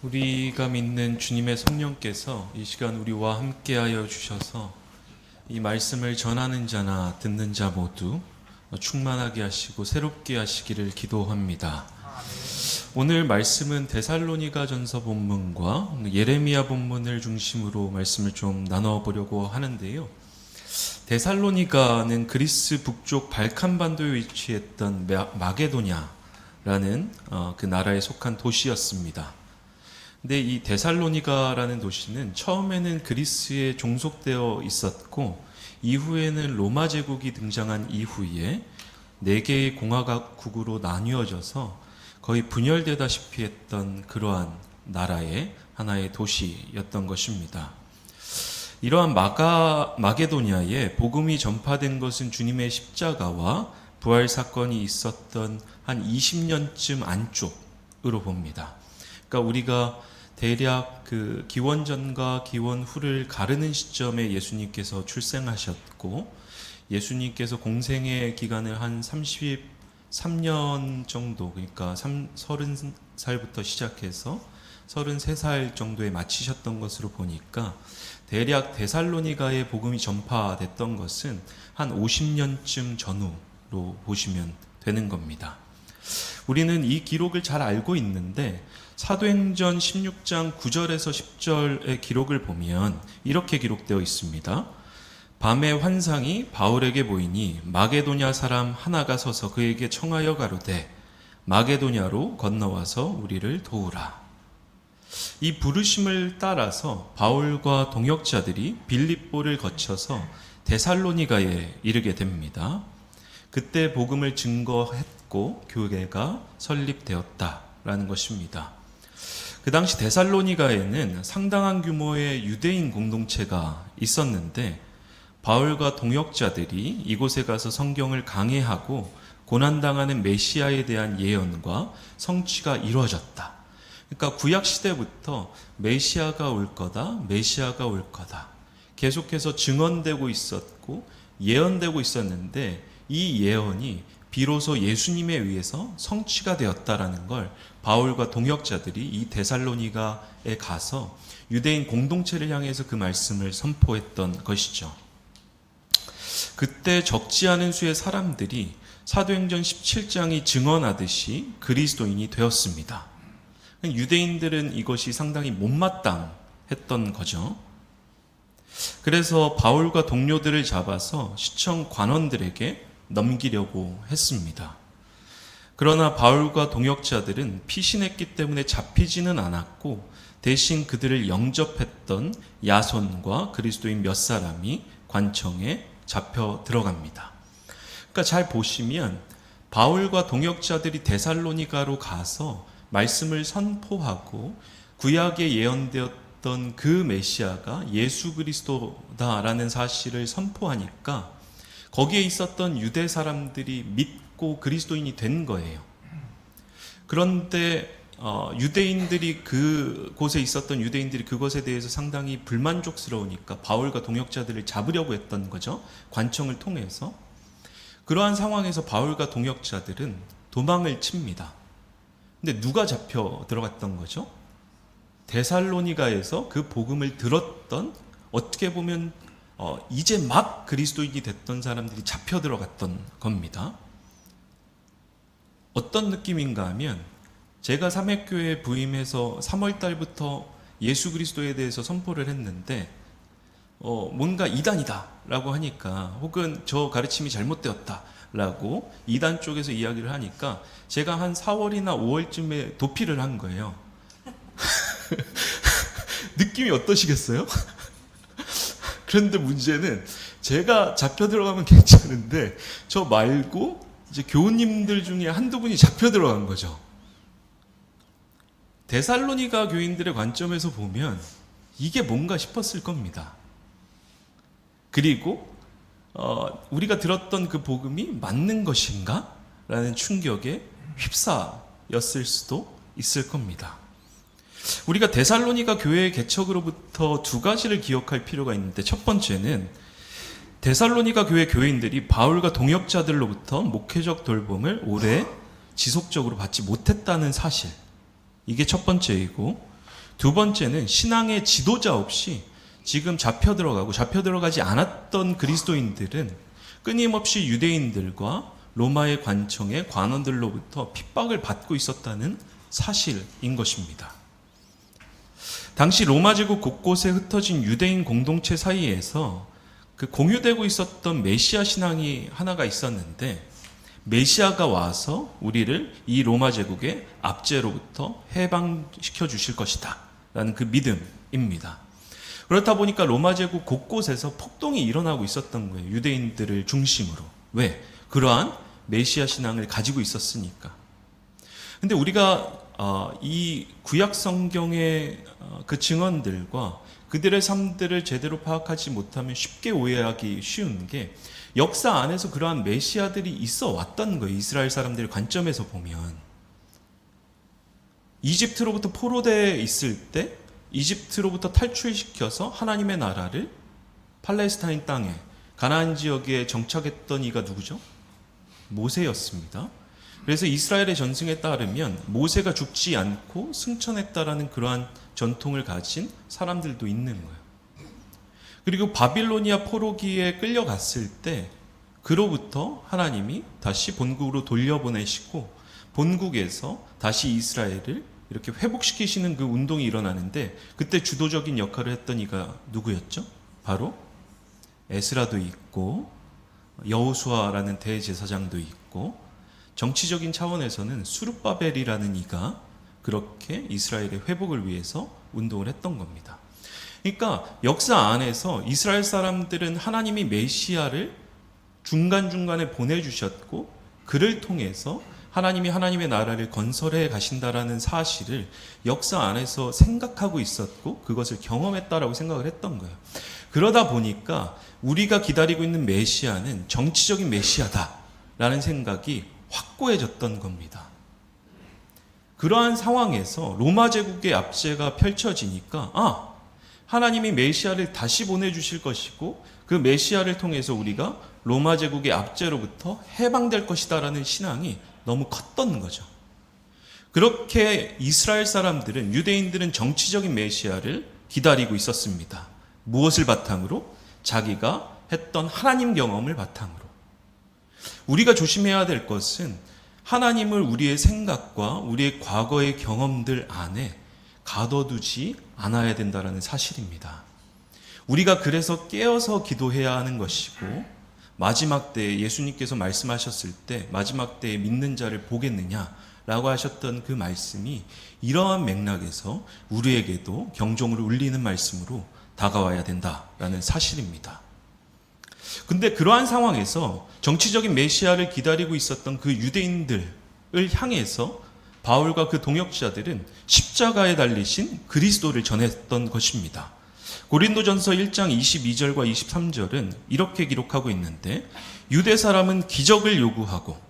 우리가 믿는 주님의 성령께서 이 시간 우리와 함께하여 주셔서 이 말씀을 전하는 자나 듣는 자 모두 충만하게 하시고 새롭게 하시기를 기도합니다. 오늘 말씀은 데살로니가 전서 본문과 예레미야 본문을 중심으로 말씀을 좀 나눠보려고 하는데요. 데살로니가는 그리스 북쪽 발칸반도에 위치했던 마게도냐라는 그 나라에 속한 도시였습니다. 근데 이 데살로니가라는 도시는 처음에는 그리스에 종속되어 있었고 이후에는 로마 제국이 등장한 이후에 4개의 공화국으로 나뉘어져서 거의 분열되다시피 했던 그러한 나라의 하나의 도시였던 것입니다. 이러한 마게도냐에 복음이 전파된 것은 주님의 십자가와 부활 사건이 있었던 한 20년쯤 안쪽으로 봅니다. 그러니까 우리가 대략 그 기원 전과 기원 후를 가르는 시점에 예수님께서 출생하셨고 예수님께서 공생의 기간을 한 33년 정도, 그러니까 30살부터 시작해서 33살 정도에 마치셨던 것으로 보니까 대략 데살로니가에 복음이 전파됐던 것은 한 50년쯤 전후로 보시면 되는 겁니다. 우리는 이 기록을 잘 알고 있는데 사도행전 16장 9절에서 10절의 기록을 보면 이렇게 기록되어 있습니다. 밤에 환상이 바울에게 보이니 마게도냐 사람 하나가 서서 그에게 청하여 가로되 마게도냐로 건너와서 우리를 도우라. 이 부르심을 따라서 바울과 동역자들이 빌립보를 거쳐서 데살로니가에 이르게 됩니다. 그때 복음을 증거했고 교회가 설립되었다라는 것입니다. 그 당시 데살로니가에는 상당한 규모의 유대인 공동체가 있었는데 바울과 동역자들이 이곳에 가서 성경을 강해하고 고난당하는 메시아에 대한 예언과 성취가 이루어졌다. 그러니까 구약 시대부터 메시아가 올 거다, 메시아가 올 거다. 계속해서 증언되고 있었고 예언되고 있었는데 이 예언이 비로소 예수님에 의해서 성취가 되었다라는 걸 바울과 동역자들이 이 데살로니가에 가서 유대인 공동체를 향해서 그 말씀을 선포했던 것이죠. 그때 적지 않은 수의 사람들이 사도행전 17장이 증언하듯이 그리스도인이 되었습니다. 유대인들은 이것이 상당히 못마땅했던 거죠. 그래서 바울과 동료들을 잡아서 시청 관원들에게 넘기려고 했습니다. 그러나 바울과 동역자들은 피신했기 때문에 잡히지는 않았고 대신 그들을 영접했던 야손과 그리스도인 몇 사람이 관청에 잡혀 들어갑니다. 그러니까 잘 보시면 바울과 동역자들이 데살로니가로 가서 말씀을 선포하고 구약에 예언되었던 그 메시아가 예수 그리스도다라는 사실을 선포하니까 거기에 있었던 유대 사람들이 믿고 그리스도인이 된 거예요. 그런데 유대인들이 그곳에 있었던 유대인들이 그것에 대해서 상당히 불만족스러우니까 바울과 동역자들을 잡으려고 했던 거죠. 관청을 통해서. 그러한 상황에서 바울과 동역자들은 도망을 칩니다. 근데 누가 잡혀 들어갔던 거죠? 데살로니가에서 그 복음을 들었던, 어떻게 보면 이제 막 그리스도인이 됐던 사람들이 잡혀 들어갔던 겁니다. 어떤 느낌인가 하면 제가 삼획교회에 부임해서 3월 달부터 예수 그리스도에 대해서 선포를 했는데 뭔가 이단이다 라고 하니까, 혹은 저 가르침이 잘못되었다 라고 이단 쪽에서 이야기를 하니까 제가 한 4월이나 5월쯤에 도피를 한 거예요. 느낌이 어떠시겠어요? 그런데 문제는 제가 잡혀 들어가면 괜찮은데 저 말고 이제 교우님들 중에 한두 분이 잡혀 들어간 거죠. 데살로니가 교인들의 관점에서 보면 이게 뭔가 싶었을 겁니다. 그리고 우리가 들었던 그 복음이 맞는 것인가? 라는 충격에 휩싸였을 수도 있을 겁니다. 우리가 데살로니가 교회의 개척으로부터 두 가지를 기억할 필요가 있는데, 첫 번째는 데살로니가 교회 교인들이 바울과 동역자들로부터 목회적 돌봄을 오래 지속적으로 받지 못했다는 사실, 이게 첫 번째이고, 두 번째는 신앙의 지도자 없이 지금 잡혀 들어가지 않았던 그리스도인들은 끊임없이 유대인들과 로마의 관청의 관원들로부터 핍박을 받고 있었다는 사실인 것입니다. 당시 로마 제국 곳곳에 흩어진 유대인 공동체 사이에서 그 공유되고 있었던 메시아 신앙이 하나가 있었는데, 메시아가 와서 우리를 이 로마 제국의 압제로부터 해방시켜 주실 것이다 라는 그 믿음입니다. 그렇다 보니까 로마 제국 곳곳에서 폭동이 일어나고 있었던 거예요. 유대인들을 중심으로. 왜? 그러한 메시아 신앙을 가지고 있었으니까. 근데 우리가 이 구약 성경의 그 증언들과 그들의 삶들을 제대로 파악하지 못하면 쉽게 오해하기 쉬운 게, 역사 안에서 그러한 메시아들이 있어 왔던 거예요. 이스라엘 사람들의 관점에서 보면. 이집트로부터 포로되어 있을 때 이집트로부터 탈출시켜서 하나님의 나라를 팔레스타인 땅에, 가나안 지역에 정착했던 이가 누구죠? 모세였습니다. 그래서 이스라엘의 전승에 따르면 모세가 죽지 않고 승천했다라는 그러한 전통을 가진 사람들도 있는 거예요. 그리고 바빌로니아 포로기에 끌려갔을 때 그로부터 하나님이 다시 본국으로 돌려보내시고 본국에서 다시 이스라엘을 이렇게 회복시키시는 그 운동이 일어나는데, 그때 주도적인 역할을 했던 이가 누구였죠? 바로 에스라도 있고 여호수아라는 대제사장도 있고, 정치적인 차원에서는 수룹바벨이라는 이가 그렇게 이스라엘의 회복을 위해서 운동을 했던 겁니다. 그러니까 역사 안에서 이스라엘 사람들은 하나님이 메시아를 중간중간에 보내주셨고, 그를 통해서 하나님이 하나님의 나라를 건설해 가신다라는 사실을 역사 안에서 생각하고 있었고, 그것을 경험했다라고 생각을 했던 거예요. 그러다 보니까 우리가 기다리고 있는 메시아는 정치적인 메시아다라는 생각이 확고해졌던 겁니다. 그러한 상황에서 로마 제국의 압제가 펼쳐지니까 하나님이 메시아를 다시 보내주실 것이고, 그 메시아를 통해서 우리가 로마 제국의 압제로부터 해방될 것이다라는 신앙이 너무 컸던 거죠. 그렇게 이스라엘 사람들은, 유대인들은 정치적인 메시아를 기다리고 있었습니다. 무엇을 바탕으로? 자기가 했던 하나님 경험을 바탕으로. 우리가 조심해야 될 것은 하나님을 우리의 생각과 우리의 과거의 경험들 안에 가둬두지 않아야 된다는 사실입니다. 우리가 그래서 깨어서 기도해야 하는 것이고, 마지막 때에 예수님께서 말씀하셨을 때 마지막 때에 믿는 자를 보겠느냐라고 하셨던 그 말씀이 이러한 맥락에서 우리에게도 경종을 울리는 말씀으로 다가와야 된다라는 사실입니다. 근데 그러한 상황에서 정치적인 메시아를 기다리고 있었던 그 유대인들을 향해서 바울과 그 동역자들은 십자가에 달리신 그리스도를 전했던 것입니다. 고린도전서 1장 22절과 23절은 이렇게 기록하고 있는데, 유대 사람은 기적을 요구하고,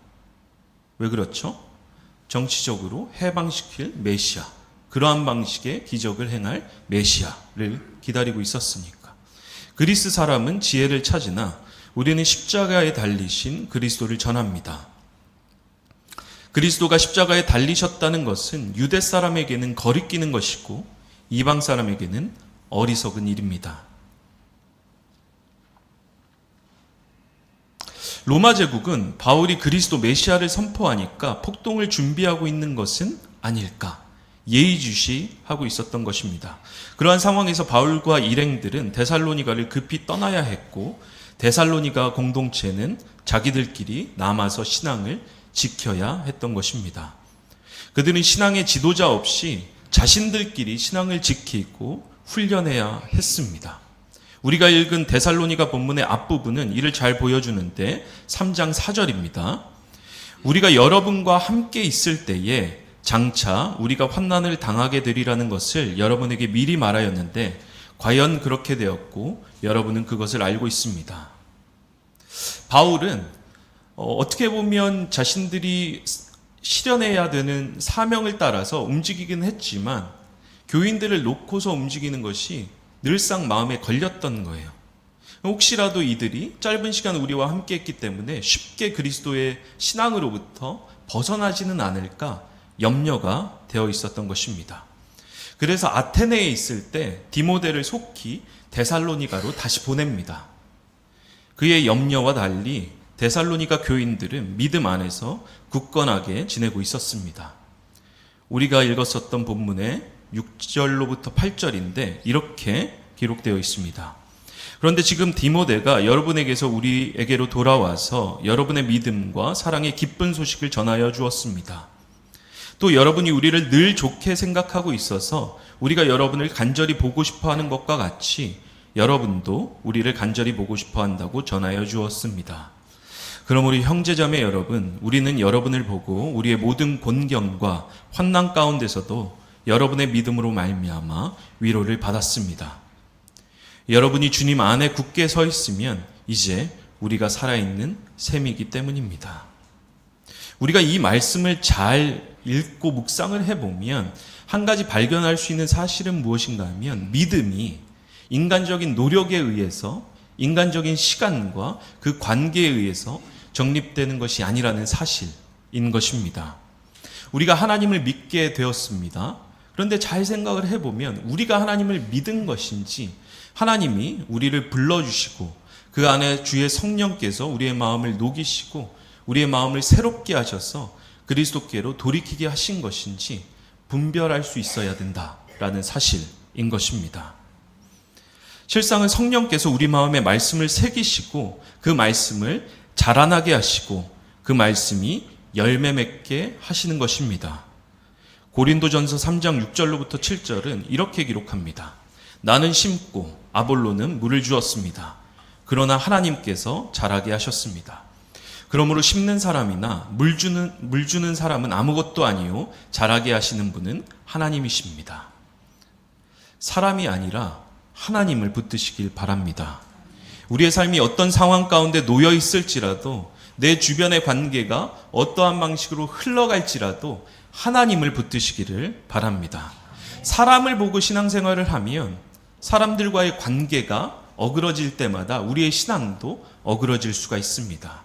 왜 그렇죠? 정치적으로 해방시킬 메시아, 그러한 방식의 기적을 행할 메시아를 기다리고 있었으니까. 그리스 사람은 지혜를 찾으나 우리는 십자가에 달리신 그리스도를 전합니다. 그리스도가 십자가에 달리셨다는 것은 유대 사람에게는 거리끼는 것이고, 이방 사람에게는 어리석은 일입니다. 로마 제국은 바울이 그리스도 메시아를 선포하니까 폭동을 준비하고 있는 것은 아닐까 예의주시하고 있었던 것입니다. 그러한 상황에서 바울과 일행들은 데살로니가를 급히 떠나야 했고, 데살로니가 공동체는 자기들끼리 남아서 신앙을 지켜야 했던 것입니다. 그들은 신앙의 지도자 없이 자신들끼리 신앙을 지키고 훈련해야 했습니다. 우리가 읽은 데살로니가 본문의 앞부분은 이를 잘 보여주는데 3장 4절입니다. 우리가 여러분과 함께 있을 때에 장차 우리가 환난을 당하게 되리라는 것을 여러분에게 미리 말하였는데 과연 그렇게 되었고 여러분은 그것을 알고 있습니다. 바울은 어떻게 보면 자신들이 실현해야 되는 사명을 따라서 움직이긴 했지만 교인들을 놓고서 움직이는 것이 늘상 마음에 걸렸던 거예요. 혹시라도 이들이 짧은 시간 우리와 함께 했기 때문에 쉽게 그리스도의 신앙으로부터 벗어나지는 않을까 염려가 되어 있었던 것입니다. 그래서 아테네에 있을 때 디모데를 속히 데살로니가로 다시 보냅니다. 그의 염려와 달리 데살로니가 교인들은 믿음 안에서 굳건하게 지내고 있었습니다. 우리가 읽었었던 본문의 6절로부터 8절인데 이렇게 기록되어 있습니다. 그런데 지금 디모데가 여러분에게서 우리에게로 돌아와서 여러분의 믿음과 사랑의 기쁜 소식을 전하여 주었습니다. 또 여러분이 우리를 늘 좋게 생각하고 있어서 우리가 여러분을 간절히 보고 싶어 하는 것과 같이 여러분도 우리를 간절히 보고 싶어 한다고 전하여 주었습니다. 그럼 우리 형제자매 여러분, 우리는 여러분을 보고 우리의 모든 곤경과 환난 가운데서도 여러분의 믿음으로 말미암아 위로를 받았습니다. 여러분이 주님 안에 굳게 서 있으면 이제 우리가 살아있는 셈이기 때문입니다. 우리가 이 말씀을 잘 읽고 묵상을 해보면 한 가지 발견할 수 있는 사실은 무엇인가 하면 믿음이 인간적인 노력에 의해서 인간적인 시간과 그 관계에 의해서 정립되는 것이 아니라는 사실인 것입니다. 우리가 하나님을 믿게 되었습니다. 그런데 잘 생각을 해보면 우리가 하나님을 믿은 것인지 하나님이 우리를 불러주시고 그 안에 주의 성령께서 우리의 마음을 녹이시고 우리의 마음을 새롭게 하셔서 그리스도께로 돌이키게 하신 것인지 분별할 수 있어야 된다라는 사실인 것입니다. 실상은 성령께서 우리 마음에 말씀을 새기시고 그 말씀을 자라나게 하시고 그 말씀이 열매 맺게 하시는 것입니다. 고린도전서 3장 6절로부터 7절은 이렇게 기록합니다. 나는 심고 아볼로는 물을 주었습니다. 그러나 하나님께서 자라게 하셨습니다. 그러므로 심는 사람이나 물 주는 사람은 아무것도 아니요 자라게 하시는 분은 하나님이십니다. 사람이 아니라 하나님을 붙드시길 바랍니다. 우리의 삶이 어떤 상황 가운데 놓여 있을지라도 내 주변의 관계가 어떠한 방식으로 흘러갈지라도 하나님을 붙드시기를 바랍니다. 사람을 보고 신앙생활을 하면 사람들과의 관계가 어그러질 때마다 우리의 신앙도 어그러질 수가 있습니다.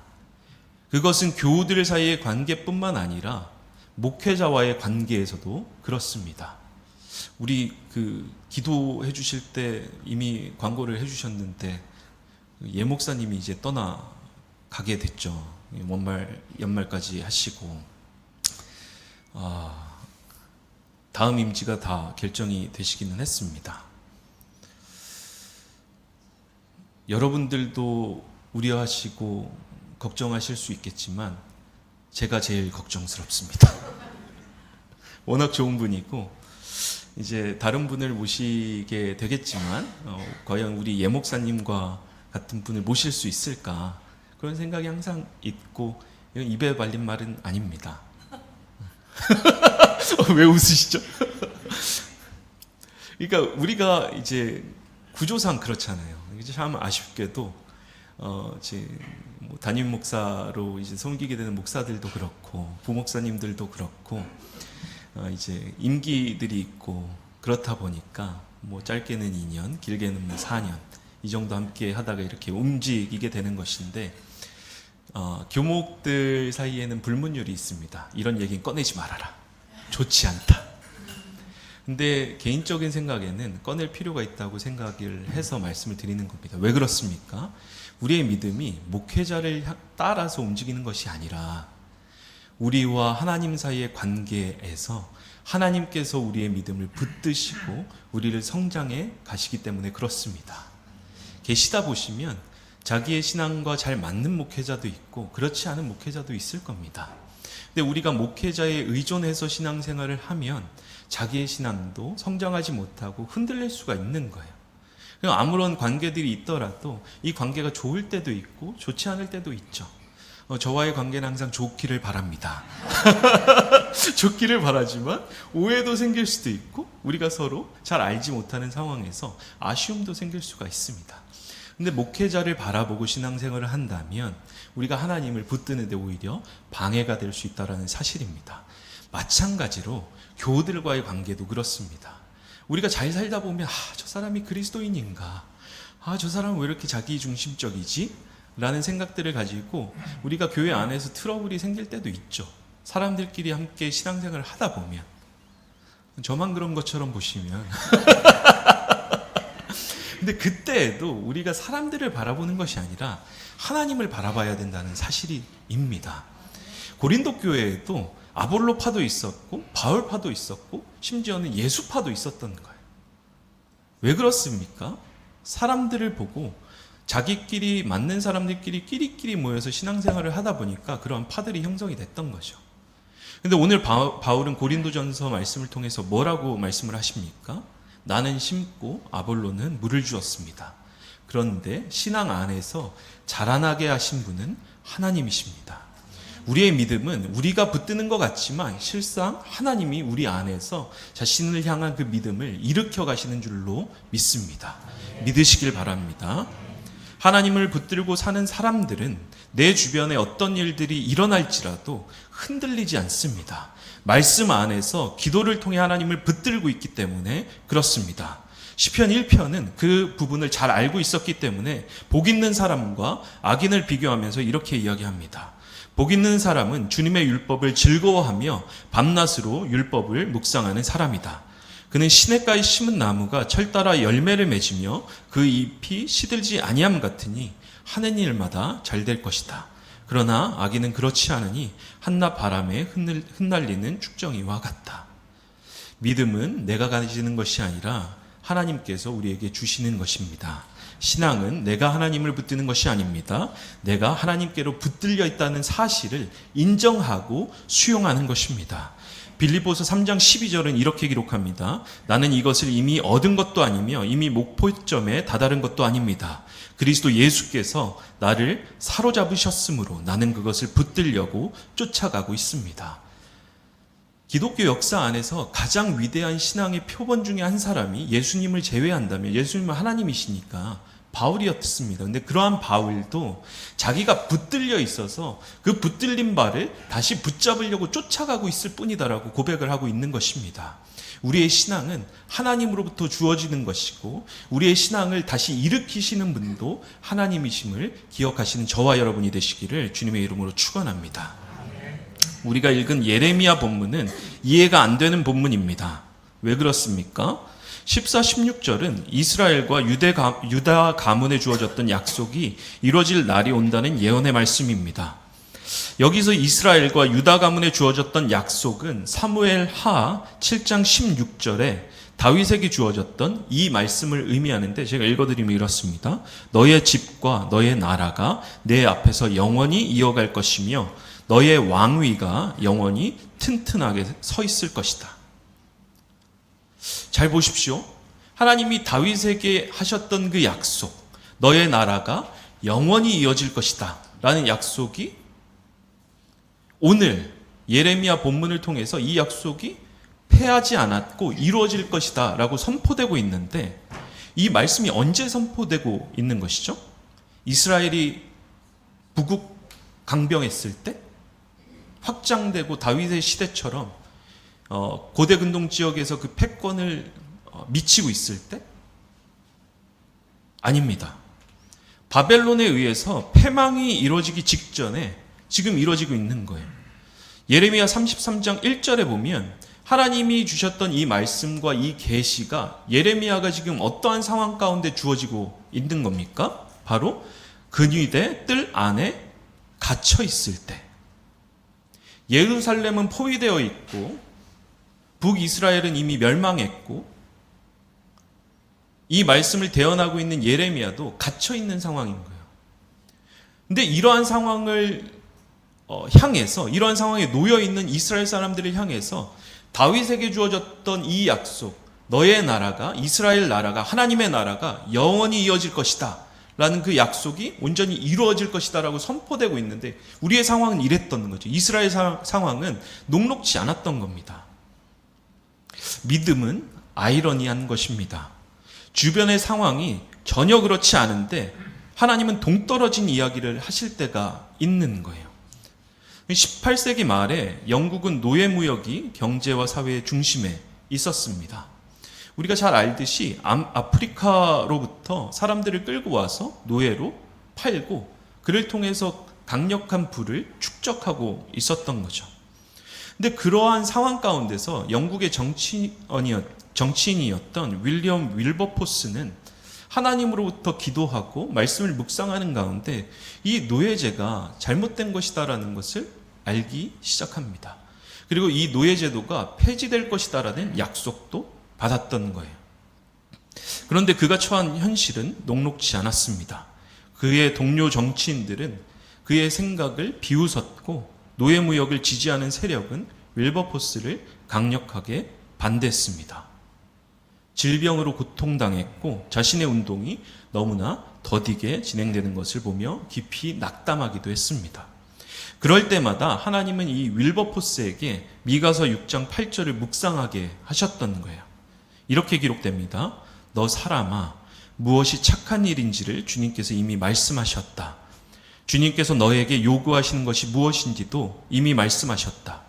그것은 교우들 사이의 관계뿐만 아니라 목회자와의 관계에서도 그렇습니다. 우리 기도해 주실 때 이미 광고를 해 주셨는데 예 목사님이 이제 떠나가게 됐죠. 연말까지 하시고 다음 임지가 다 결정이 되시기는 했습니다. 여러분들도 우려하시고 걱정하실 수 있겠지만 제가 제일 걱정스럽습니다. 워낙 좋은 분이고 이제 다른 분을 모시게 되겠지만 과연 우리 예 목사님과 같은 분을 모실 수 있을까 그런 생각이 항상 있고 이건 입에 발린 말은 아닙니다. 왜 웃으시죠? 그러니까 우리가 이제 구조상 그렇잖아요. 참 아쉽게도 담임 목사로 이제 섬기게 되는 목사들도 그렇고 부목사님들도 그렇고 이제 임기들이 있고 그렇다 보니까 뭐 짧게는 2년, 길게는 뭐 4년 이 정도 함께 하다가 이렇게 움직이게 되는 것인데 교목들 사이에는 불문율이 있습니다. 이런 얘기는 꺼내지 말아라. 좋지 않다. 근데 개인적인 생각에는 꺼낼 필요가 있다고 생각을 해서 말씀을 드리는 겁니다. 왜 그렇습니까? 우리의 믿음이 목회자를 따라서 움직이는 것이 아니라 우리와 하나님 사이의 관계에서 하나님께서 우리의 믿음을 붙드시고 우리를 성장해 가시기 때문에 그렇습니다. 계시다 보시면 자기의 신앙과 잘 맞는 목회자도 있고 그렇지 않은 목회자도 있을 겁니다. 근데 우리가 목회자에 의존해서 신앙생활을 하면 자기의 신앙도 성장하지 못하고 흔들릴 수가 있는 거예요. 아무런 관계들이 있더라도 이 관계가 좋을 때도 있고 좋지 않을 때도 있죠. 저와의 관계는 항상 좋기를 바랍니다. 좋기를 바라지만 오해도 생길 수도 있고 우리가 서로 잘 알지 못하는 상황에서 아쉬움도 생길 수가 있습니다. 근데 목회자를 바라보고 신앙생활을 한다면 우리가 하나님을 붙드는 데 오히려 방해가 될 수 있다는 사실입니다. 마찬가지로 교우들과의 관계도 그렇습니다. 우리가 잘 살다 보면 저 사람이 그리스도인인가? 저 사람은 왜 이렇게 자기중심적이지? 라는 생각들을 가지고 우리가 교회 안에서 트러블이 생길 때도 있죠. 사람들끼리 함께 신앙생활을 하다 보면 저만 그런 것처럼 보시면 근데 그때에도 우리가 사람들을 바라보는 것이 아니라 하나님을 바라봐야 된다는 사실입니다. 고린도 교회에도 아볼로파도 있었고 바울파도 있었고 심지어는 예수파도 있었던 거예요. 왜 그렇습니까? 사람들을 보고 자기끼리 맞는 사람들끼리 끼리끼리 모여서 신앙생활을 하다 보니까 그런 파들이 형성이 됐던 거죠. 근데 오늘 바울은 고린도전서 말씀을 통해서 뭐라고 말씀을 하십니까? 나는 심고 아볼로는 물을 주었습니다. 그런데 신앙 안에서 자라나게 하신 분은 하나님이십니다. 우리의 믿음은 우리가 붙드는 것 같지만 실상 하나님이 우리 안에서 자신을 향한 그 믿음을 일으켜 가시는 줄로 믿습니다. 믿으시길 바랍니다. 하나님을 붙들고 사는 사람들은 내 주변에 어떤 일들이 일어날지라도 흔들리지 않습니다. 말씀 안에서 기도를 통해 하나님을 붙들고 있기 때문에 그렇습니다. 시편 1편은 그 부분을 잘 알고 있었기 때문에 복 있는 사람과 악인을 비교하면서 이렇게 이야기합니다. 복 있는 사람은 주님의 율법을 즐거워하며 밤낮으로 율법을 묵상하는 사람이다. 그는 시냇가에 심은 나무가 철 따라 열매를 맺으며 그 잎이 시들지 아니함 같으니 하는 일마다 잘 될 것이다. 그러나 악인은 그렇지 않으니 한낮 바람에 흩날리는 축정이와 같다. 믿음은 내가 가지는 것이 아니라 하나님께서 우리에게 주시는 것입니다. 신앙은 내가 하나님을 붙드는 것이 아닙니다. 내가 하나님께로 붙들려 있다는 사실을 인정하고 수용하는 것입니다. 빌립보서 3장 12절은 이렇게 기록합니다. 나는 이것을 이미 얻은 것도 아니며 이미 목표점에 다다른 것도 아닙니다. 그리스도 예수께서 나를 사로잡으셨으므로 나는 그것을 붙들려고 쫓아가고 있습니다. 기독교 역사 안에서 가장 위대한 신앙의 표본 중에 한 사람이 예수님을 제외한다면 예수님은 하나님이시니까 바울이었습니다. 근데 그러한 바울도 자기가 붙들려 있어서 그 붙들린 바를 다시 붙잡으려고 쫓아가고 있을 뿐이다라고 고백을 하고 있는 것입니다. 우리의 신앙은 하나님으로부터 주어지는 것이고 우리의 신앙을 다시 일으키시는 분도 하나님이심을 기억하시는 저와 여러분이 되시기를 주님의 이름으로 축원합니다. 우리가 읽은 예레미야 본문은 이해가 안 되는 본문입니다. 왜 그렇습니까? 14, 16절은 이스라엘과 유다 가문에 주어졌던 약속이 이루어질 날이 온다는 예언의 말씀입니다. 여기서 이스라엘과 유다 가문에 주어졌던 약속은 사무엘 하 7장 16절에 다윗에게 주어졌던 이 말씀을 의미하는데 제가 읽어드리면 이렇습니다. 너의 집과 너의 나라가 내 앞에서 영원히 이어갈 것이며 너의 왕위가 영원히 튼튼하게 서 있을 것이다. 잘 보십시오. 하나님이 다윗에게 하셨던 그 약속, 너의 나라가 영원히 이어질 것이다 라는 약속이 오늘 예레미야 본문을 통해서 이 약속이 패하지 않았고 이루어질 것이다 라고 선포되고 있는데 이 말씀이 언제 선포되고 있는 것이죠? 이스라엘이 부국 강병했을 때? 확장되고 다윗의 시대처럼 고대 근동 지역에서 그 패권을 미치고 있을 때? 아닙니다. 바벨론에 의해서 패망이 이루어지기 직전에 지금 이루어지고 있는 거예요. 예레미야 33장 1절에 보면 하나님이 주셨던 이 말씀과 이 계시가 예레미야가 지금 어떠한 상황 가운데 주어지고 있는 겁니까? 바로 근위대 뜰 안에 갇혀 있을 때. 예루살렘은 포위되어 있고 북이스라엘은 이미 멸망했고 이 말씀을 대언하고 있는 예레미야도 갇혀 있는 상황인 거예요. 근데 이러한 상황을 향해서 이러한 상황에 놓여 있는 이스라엘 사람들을 향해서 다윗에게 주어졌던 이 약속, 너의 나라가 이스라엘 나라가 하나님의 나라가 영원히 이어질 것이다 라는 그 약속이 온전히 이루어질 것이다 라고 선포되고 있는데 우리의 상황은 이랬던 거죠. 이스라엘 상황은 녹록지 않았던 겁니다. 믿음은 아이러니한 것입니다. 주변의 상황이 전혀 그렇지 않은데 하나님은 동떨어진 이야기를 하실 때가 있는 거예요. 18세기 말에 영국은 노예무역이 경제와 사회의 중심에 있었습니다. 우리가 잘 알듯이 아프리카로부터 사람들을 끌고 와서 노예로 팔고 그를 통해서 강력한 부를 축적하고 있었던 거죠. 근데 그러한 상황 가운데서 영국의 정치인이었던 윌리엄 윌버포스는 하나님으로부터 기도하고 말씀을 묵상하는 가운데 이 노예제가 잘못된 것이다라는 것을 알기 시작합니다. 그리고 이 노예제도가 폐지될 것이다라는 약속도 받았던 거예요. 그런데 그가 처한 현실은 녹록지 않았습니다. 그의 동료 정치인들은 그의 생각을 비웃었고 노예무역을 지지하는 세력은 윌버포스를 강력하게 반대했습니다. 질병으로 고통당했고 자신의 운동이 너무나 더디게 진행되는 것을 보며 깊이 낙담하기도 했습니다. 그럴 때마다 하나님은 이 윌버포스에게 미가서 6장 8절을 묵상하게 하셨던 거예요. 이렇게 기록됩니다. 너 사람아, 무엇이 착한 일인지를 주님께서 이미 말씀하셨다. 주님께서 너에게 요구하시는 것이 무엇인지도 이미 말씀하셨다.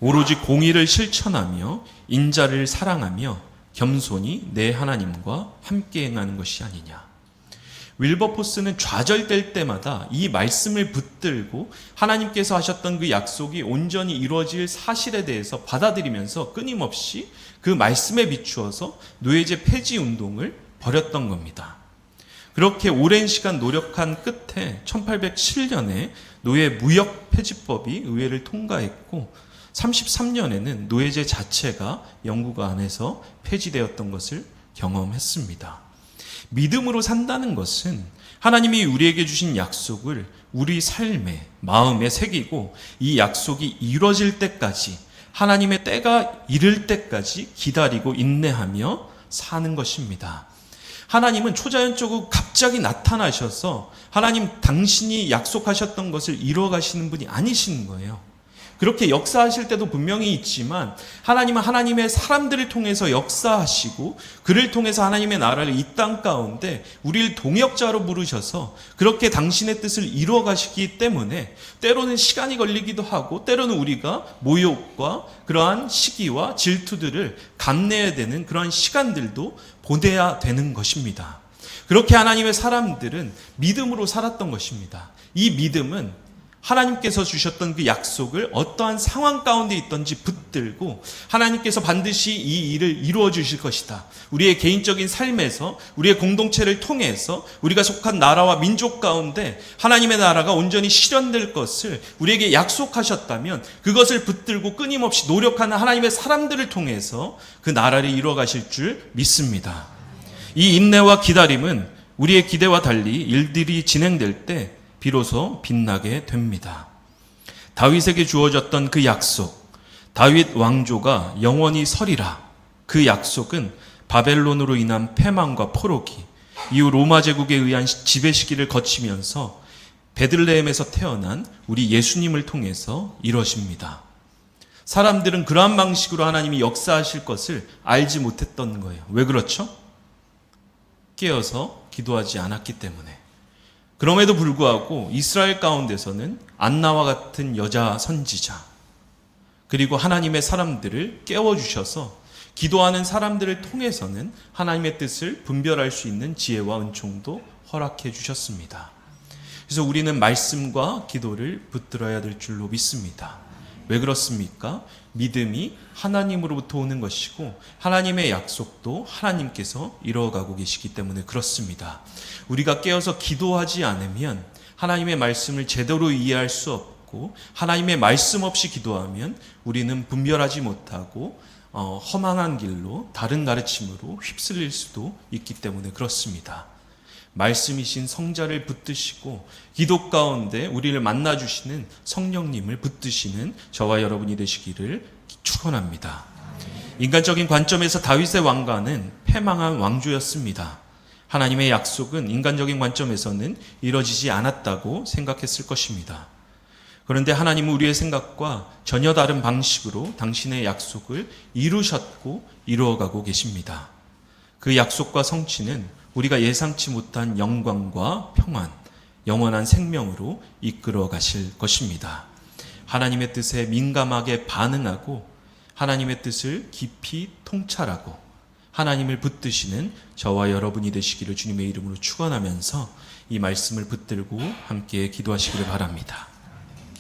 오로지 공의를 실천하며 인자를 사랑하며 겸손히 내 하나님과 함께 행하는 것이 아니냐. 윌버포스는 좌절될 때마다 이 말씀을 붙들고 하나님께서 하셨던 그 약속이 온전히 이루어질 사실에 대해서 받아들이면서 끊임없이 그 말씀에 비추어서 노예제 폐지 운동을 벌였던 겁니다. 그렇게 오랜 시간 노력한 끝에 1807년에 노예 무역 폐지법이 의회를 통과했고 33년에는 노예제 자체가 영국 안에서 폐지되었던 것을 경험했습니다. 믿음으로 산다는 것은 하나님이 우리에게 주신 약속을 우리 삶에, 마음에 새기고 이 약속이 이루어질 때까지, 하나님의 때가 이를 때까지 기다리고 인내하며 사는 것입니다. 하나님은 초자연적으로 갑자기 나타나셔서 하나님 당신이 약속하셨던 것을 이루어가시는 분이 아니신 거예요. 그렇게 역사하실 때도 분명히 있지만 하나님은 하나님의 사람들을 통해서 역사하시고 그를 통해서 하나님의 나라를 이 땅 가운데 우리를 동역자로 부르셔서 그렇게 당신의 뜻을 이루어 가시기 때문에 때로는 시간이 걸리기도 하고 때로는 우리가 모욕과 그러한 시기와 질투들을 감내해야 되는 그러한 시간들도 보내야 되는 것입니다. 그렇게 하나님의 사람들은 믿음으로 살았던 것입니다. 이 믿음은 하나님께서 주셨던 그 약속을 어떠한 상황 가운데 있든지 붙들고 하나님께서 반드시 이 일을 이루어 주실 것이다. 우리의 개인적인 삶에서 우리의 공동체를 통해서 우리가 속한 나라와 민족 가운데 하나님의 나라가 온전히 실현될 것을 우리에게 약속하셨다면 그것을 붙들고 끊임없이 노력하는 하나님의 사람들을 통해서 그 나라를 이루어 가실 줄 믿습니다. 이 인내와 기다림은 우리의 기대와 달리 일들이 진행될 때 비로소 빛나게 됩니다. 다윗에게 주어졌던 그 약속, 다윗 왕조가 영원히 서리라. 그 약속은 바벨론으로 인한 패망과 포로기, 이후 로마 제국에 의한 지배 시기를 거치면서 베들레헴에서 태어난 우리 예수님을 통해서 이루어집니다. 사람들은 그러한 방식으로 하나님이 역사하실 것을 알지 못했던 거예요. 왜 그렇죠? 깨어서 기도하지 않았기 때문에. 그럼에도 불구하고 이스라엘 가운데서는 안나와 같은 여자 선지자 그리고 하나님의 사람들을 깨워주셔서 기도하는 사람들을 통해서는 하나님의 뜻을 분별할 수 있는 지혜와 은총도 허락해 주셨습니다. 그래서 우리는 말씀과 기도를 붙들어야 될 줄로 믿습니다. 왜 그렇습니까? 믿음이 하나님으로부터 오는 것이고 하나님의 약속도 하나님께서 이루어가고 계시기 때문에 그렇습니다. 우리가 깨어서 기도하지 않으면 하나님의 말씀을 제대로 이해할 수 없고 하나님의 말씀 없이 기도하면 우리는 분별하지 못하고 허망한 길로 다른 가르침으로 휩쓸릴 수도 있기 때문에 그렇습니다. 말씀이신 성자를 붙드시고 기도 가운데 우리를 만나주시는 성령님을 붙드시는 저와 여러분이 되시기를 축원합니다. 인간적인 관점에서 다윗의 왕가는 패망한 왕조였습니다. 하나님의 약속은 인간적인 관점에서는 이루어지지 않았다고 생각했을 것입니다. 그런데 하나님은 우리의 생각과 전혀 다른 방식으로 당신의 약속을 이루셨고 이루어가고 계십니다. 그 약속과 성취는 우리가 예상치 못한 영광과 평안, 영원한 생명으로 이끌어 가실 것입니다. 하나님의 뜻에 민감하게 반응하고 하나님의 뜻을 깊이 통찰하고 하나님을 붙드시는 저와 여러분이 되시기를 주님의 이름으로 축원하면서 이 말씀을 붙들고 함께 기도하시기를 바랍니다.